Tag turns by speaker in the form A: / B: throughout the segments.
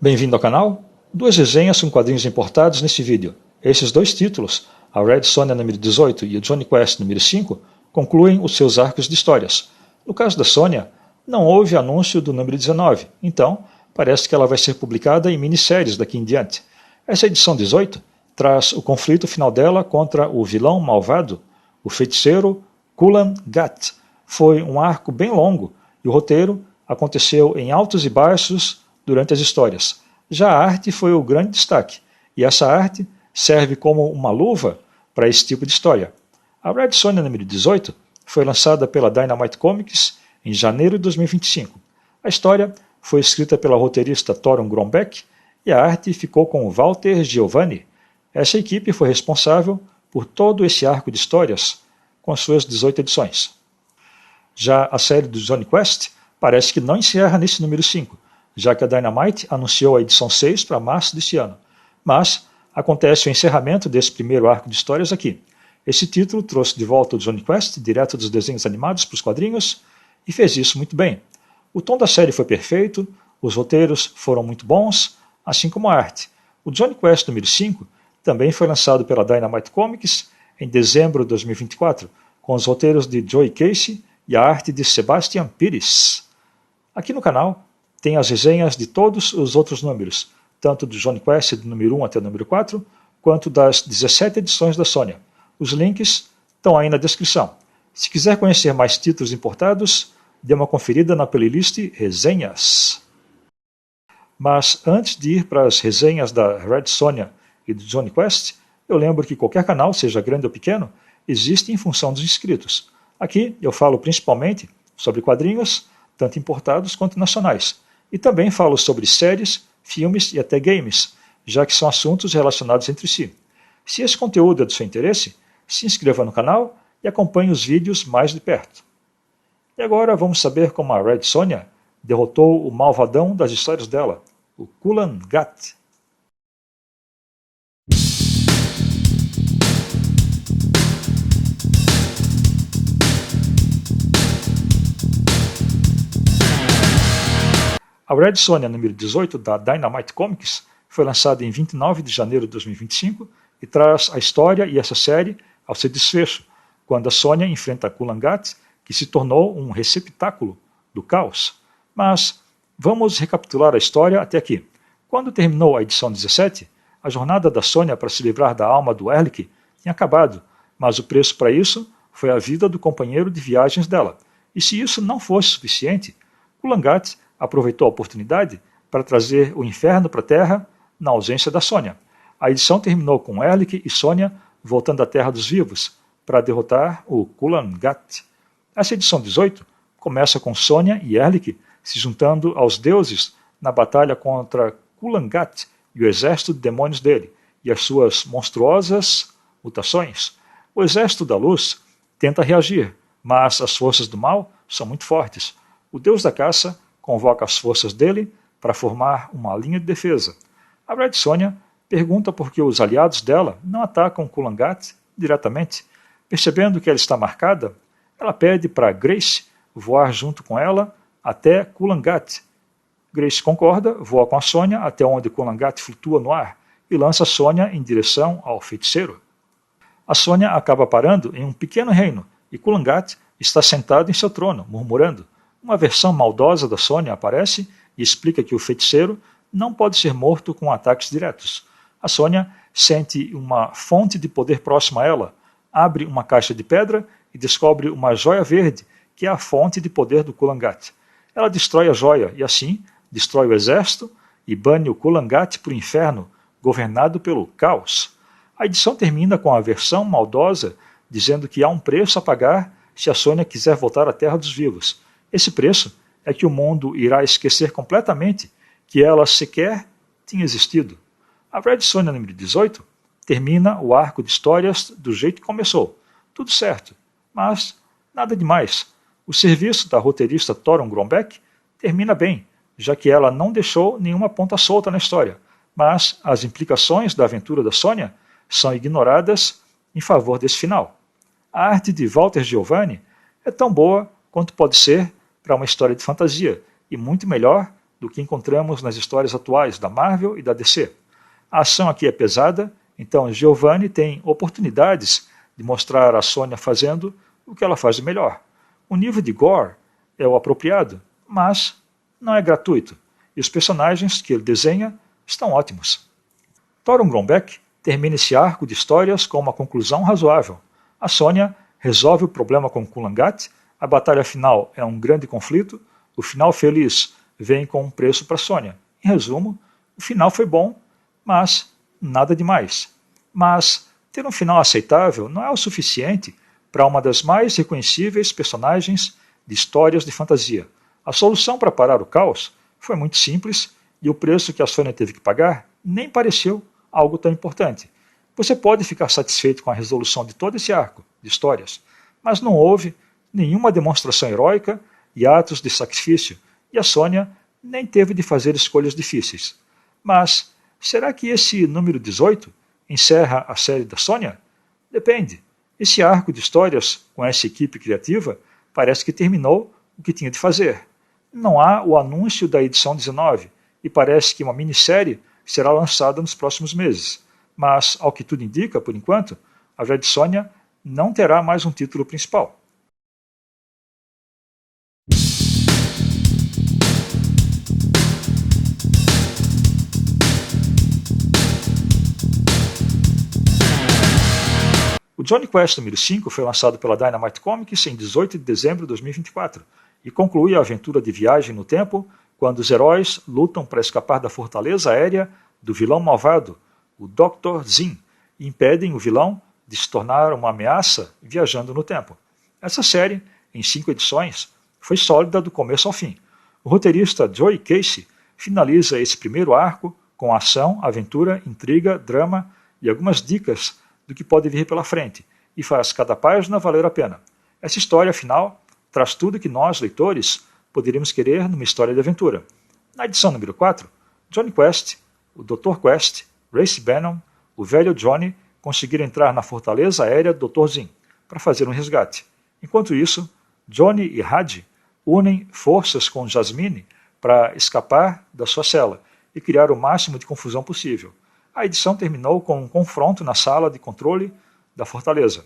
A: Bem-vindo ao canal. Duas resenhas com quadrinhos importados neste vídeo. Esses dois títulos, a Red Sonja número 18 e o Jonny Quest número 5, concluem os seus arcos de histórias. No caso da Sonja, não houve anúncio do número 19, então parece que ela vai ser publicada em minisséries daqui em diante. Essa edição 18 traz o conflito final dela contra o vilão malvado, o feiticeiro Kulan Gatt. Foi um arco bem longo e o roteiro aconteceu em altos e baixos durante as histórias. Já a arte foi o grande destaque, e essa arte serve como uma luva para esse tipo de história. A Red Sonja número 18 foi lançada pela Dynamite Comics em janeiro de 2025. A história foi escrita pela roteirista Torunn Grønbekk e a arte ficou com Walter Geovani. Essa equipe foi responsável por todo esse arco de histórias com suas 18 edições. Já a série do Jonny Quest parece que não encerra nesse número 5, já que a Dynamite anunciou a edição 6 para março deste ano. Mas acontece o encerramento desse primeiro arco de histórias aqui. Esse título trouxe de volta o Jonny Quest direto dos desenhos animados para os quadrinhos e fez isso muito bem. O tom da série foi perfeito, os roteiros foram muito bons, assim como a arte. O Jonny Quest número 5 também foi lançado pela Dynamite Comics em dezembro de 2024, com os roteiros de Joe Casey e a arte de Sebastian Pires. Aqui no canal tem as resenhas de todos os outros números, tanto do Jonny Quest do número 1 até o número 4, quanto das 17 edições da Sonja. Os links estão aí na descrição. Se quiser conhecer mais títulos importados, dê uma conferida na playlist Resenhas. Mas antes de ir para as resenhas da Red Sonja e do Jonny Quest, eu lembro que qualquer canal, seja grande ou pequeno, existe em função dos inscritos. Aqui eu falo principalmente sobre quadrinhos, tanto importados quanto nacionais. E também falo sobre séries, filmes e até games, já que são assuntos relacionados entre si. Se esse conteúdo é do seu interesse, se inscreva no canal e acompanhe os vídeos mais de perto. E agora vamos saber como a Red Sonja derrotou o malvadão das histórias dela, o Kulan Gatt. A Red Sonja número 18 da Dynamite Comics foi lançada em 29 de janeiro de 2025 e traz a história e essa série ao seu desfecho, quando a Sonja enfrenta Kulan Gatt, que se tornou um receptáculo do caos. Mas vamos recapitular a história até aqui. Quando terminou a edição 17, a jornada da Sonja para se livrar da alma do Erlik tinha acabado, mas o preço para isso foi a vida do companheiro de viagens dela. E se isso não fosse suficiente, Kulan Gatt aproveitou a oportunidade para trazer o inferno para a Terra na ausência da Sonja. A edição terminou com Erlik e Sonja voltando à Terra dos Vivos para derrotar o Kulan Gatt. Essa edição 18 começa com Sonja e Erlik se juntando aos deuses na batalha contra Kulan Gatt e o exército de demônios dele e as suas monstruosas mutações. O exército da luz tenta reagir, mas as forças do mal são muito fortes. O deus da caça convoca as forças dele para formar uma linha de defesa. A Red Sonja pergunta por que os aliados dela não atacam Kulan Gatt diretamente. Percebendo que ela está marcada, ela pede para Grace voar junto com ela até Kulan Gatt. Grace concorda, voa com a Sonja até onde Kulan Gatt flutua no ar e lança Sonja em direção ao feiticeiro. A Sonja acaba parando em um pequeno reino e Kulan Gatt está sentado em seu trono, murmurando. Uma versão maldosa da Sonja aparece e explica que o feiticeiro não pode ser morto com ataques diretos. A Sonja sente uma fonte de poder próxima a ela, abre uma caixa de pedra e descobre uma joia verde, que é a fonte de poder do Kulan Gatt. Ela destrói a joia e assim destrói o exército e bane o Kulan Gatt para o inferno, governado pelo caos. A edição termina com a versão maldosa dizendo que há um preço a pagar se a Sonja quiser voltar à Terra dos Vivos. Esse preço é que o mundo irá esquecer completamente que ela sequer tinha existido. A Red Sonja número 18 termina o arco de histórias do jeito que começou. Tudo certo, mas nada demais. O serviço da roteirista Torunn Grønbekk termina bem, já que ela não deixou nenhuma ponta solta na história, mas as implicações da aventura da Sonja são ignoradas em favor desse final. A arte de Walter Geovani é tão boa quanto pode ser para uma história de fantasia, e muito melhor do que encontramos nas histórias atuais da Marvel e da DC. A ação aqui é pesada, então Giovanni tem oportunidades de mostrar a Sônia fazendo o que ela faz de melhor. O nível de gore é o apropriado, mas não é gratuito, e os personagens que ele desenha estão ótimos. Torunn Grønbekk termina esse arco de histórias com uma conclusão razoável. A Sônia resolve o problema com Kulangat, a batalha final é um grande conflito, o final feliz vem com um preço para Sônia. Em resumo, o final foi bom, mas nada demais. Mas ter um final aceitável não é o suficiente para uma das mais reconhecíveis personagens de histórias de fantasia. A solução para parar o caos foi muito simples e o preço que a Sônia teve que pagar nem pareceu algo tão importante. Você pode ficar satisfeito com a resolução de todo esse arco de histórias, mas não houve nenhuma demonstração heróica e atos de sacrifício, e a Sônia nem teve de fazer escolhas difíceis. Mas será que esse número 18 encerra a série da Sônia? Depende. Esse arco de histórias com essa equipe criativa parece que terminou o que tinha de fazer. Não há o anúncio da edição 19 e parece que uma minissérie será lançada nos próximos meses. Mas, ao que tudo indica, por enquanto, a Red Sonja não terá mais um título principal. O Jonny Quest número 5 foi lançado pela Dynamite Comics em 18 de dezembro de 2024 e conclui a aventura de viagem no tempo quando os heróis lutam para escapar da fortaleza aérea do vilão malvado, o Dr. Zim, e impedem o vilão de se tornar uma ameaça viajando no tempo. Essa série, em 5 edições, foi sólida do começo ao fim. O roteirista Joe Casey finaliza esse primeiro arco com ação, aventura, intriga, drama e algumas dicas do que pode vir pela frente, e faz cada página valer a pena. Essa história, afinal, traz tudo que nós, leitores, poderíamos querer numa história de aventura. Na edição número 4, Jonny Quest, o Dr. Quest, Race Bannon, o velho Johnny conseguiram entrar na fortaleza aérea do Dr. Zim para fazer um resgate. Enquanto isso, Johnny e Hadji unem forças com Jasmine para escapar da sua cela e criar o máximo de confusão possível. A edição terminou com um confronto na sala de controle da fortaleza.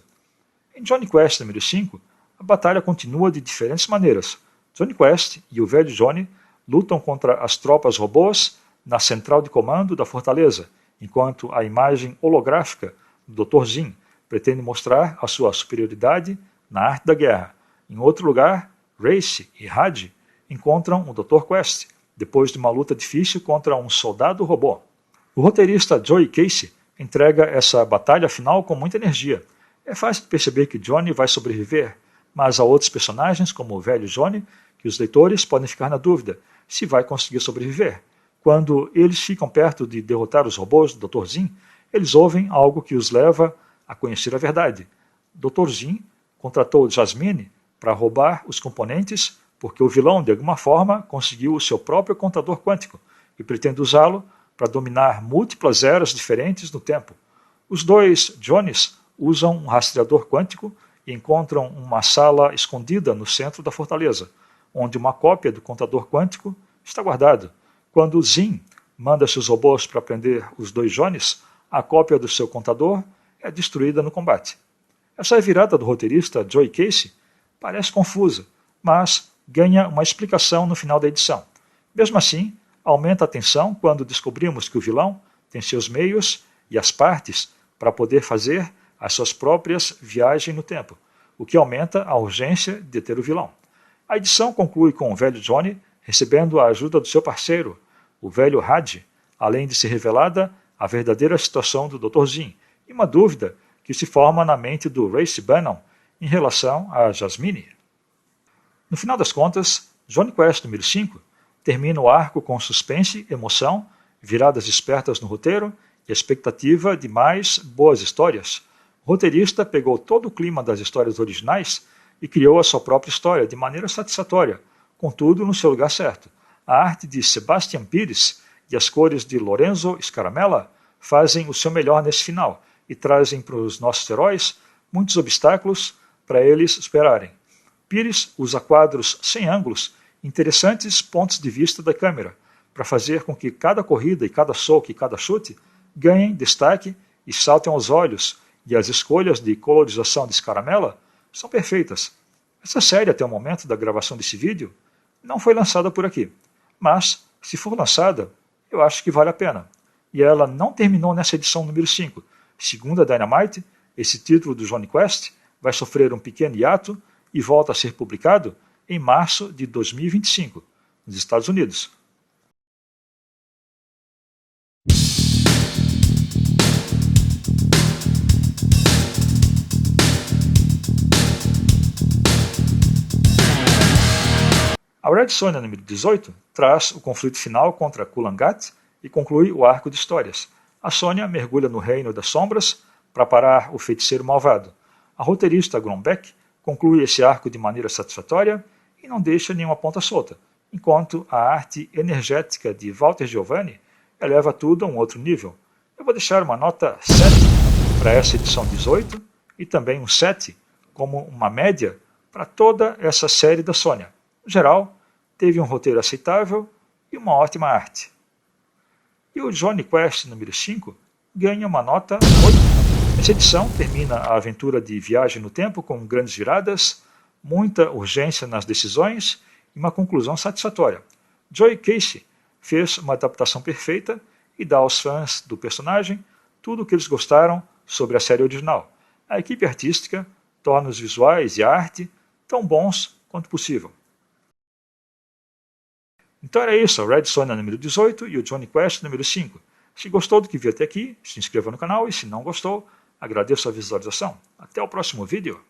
A: Em Jonny Quest número 5, a batalha continua de diferentes maneiras. Jonny Quest e o velho Johnny lutam contra as tropas robôs na central de comando da fortaleza, enquanto a imagem holográfica do Dr. Zim pretende mostrar a sua superioridade na arte da guerra. Em outro lugar, Race e Hadji encontram o Dr. Quest, depois de uma luta difícil contra um soldado robô. O roteirista Joe Casey entrega essa batalha final com muita energia. É fácil de perceber que Johnny vai sobreviver, mas há outros personagens, como o velho Johnny, que os leitores podem ficar na dúvida se vai conseguir sobreviver. Quando eles ficam perto de derrotar os robôs do Dr. Zim, eles ouvem algo que os leva a conhecer a verdade. Dr. Zim contratou Jasmine para roubar os componentes porque o vilão, de alguma forma, conseguiu o seu próprio contador quântico e pretende usá-lo para dominar múltiplas eras diferentes no tempo. Os dois Johnnys usam um rastreador quântico e encontram uma sala escondida no centro da fortaleza, onde uma cópia do contador quântico está guardado. Quando Zim manda seus robôs para prender os dois Johnnys, a cópia do seu contador é destruída no combate. Essa virada do roteirista Joe Casey parece confusa, mas ganha uma explicação no final da edição. Mesmo assim, aumenta a tensão quando descobrimos que o vilão tem seus meios e as partes para poder fazer as suas próprias viagens no tempo, o que aumenta a urgência de ter o vilão. A edição conclui com o velho Johnny recebendo a ajuda do seu parceiro, o velho Hadji, além de ser revelada a verdadeira situação do Dr. Zim e uma dúvida que se forma na mente do Race Bannon em relação a Jasmine. No final das contas, Jonny Quest número 5 termina o arco com suspense, emoção, viradas espertas no roteiro e a expectativa de mais boas histórias. O roteirista pegou todo o clima das histórias originais e criou a sua própria história de maneira satisfatória, contudo no seu lugar certo. A arte de Sebastian Pires e as cores de Lorenzo Scaramella fazem o seu melhor nesse final e trazem para os nossos heróis muitos obstáculos para eles superarem. Pires usa quadros sem ângulos, interessantes pontos de vista da câmera, para fazer com que cada corrida e cada soco e cada chute ganhem destaque e saltem aos olhos, e as escolhas de colorização de Scaramella são perfeitas. Essa série, até o momento da gravação desse vídeo, não foi lançada por aqui, mas, se for lançada, eu acho que vale a pena. E ela não terminou nessa edição número 5. Segundo a Dynamite, esse título do Jonny Quest vai sofrer um pequeno hiato e volta a ser publicado em março de 2025, nos Estados Unidos. A Red Sonja número 18 traz o conflito final contra Kulan Gatt e conclui o arco de histórias. A Sonja mergulha no reino das sombras para parar o feiticeiro malvado. A roteirista Grombeck conclui esse arco de maneira satisfatória e não deixa nenhuma ponta solta, enquanto a arte energética de Walter Giovanni eleva tudo a um outro nível. Eu vou deixar uma nota 7 para essa edição 18 e também um 7 como uma média para toda essa série da Sonja. No geral, teve um roteiro aceitável e uma ótima arte. E o Jonny Quest número 5 ganha uma nota 8. Essa edição termina a aventura de viagem no tempo com grandes viradas, muita urgência nas decisões e uma conclusão satisfatória. Joe Casey fez uma adaptação perfeita e dá aos fãs do personagem tudo o que eles gostaram sobre a série original. A equipe artística torna os visuais e a arte tão bons quanto possível. Então era isso, a Red Sonja número 18 e o Jonny Quest número 5. Se gostou do que viu até aqui, se inscreva no canal e se não gostou, agradeço a visualização. Até o próximo vídeo.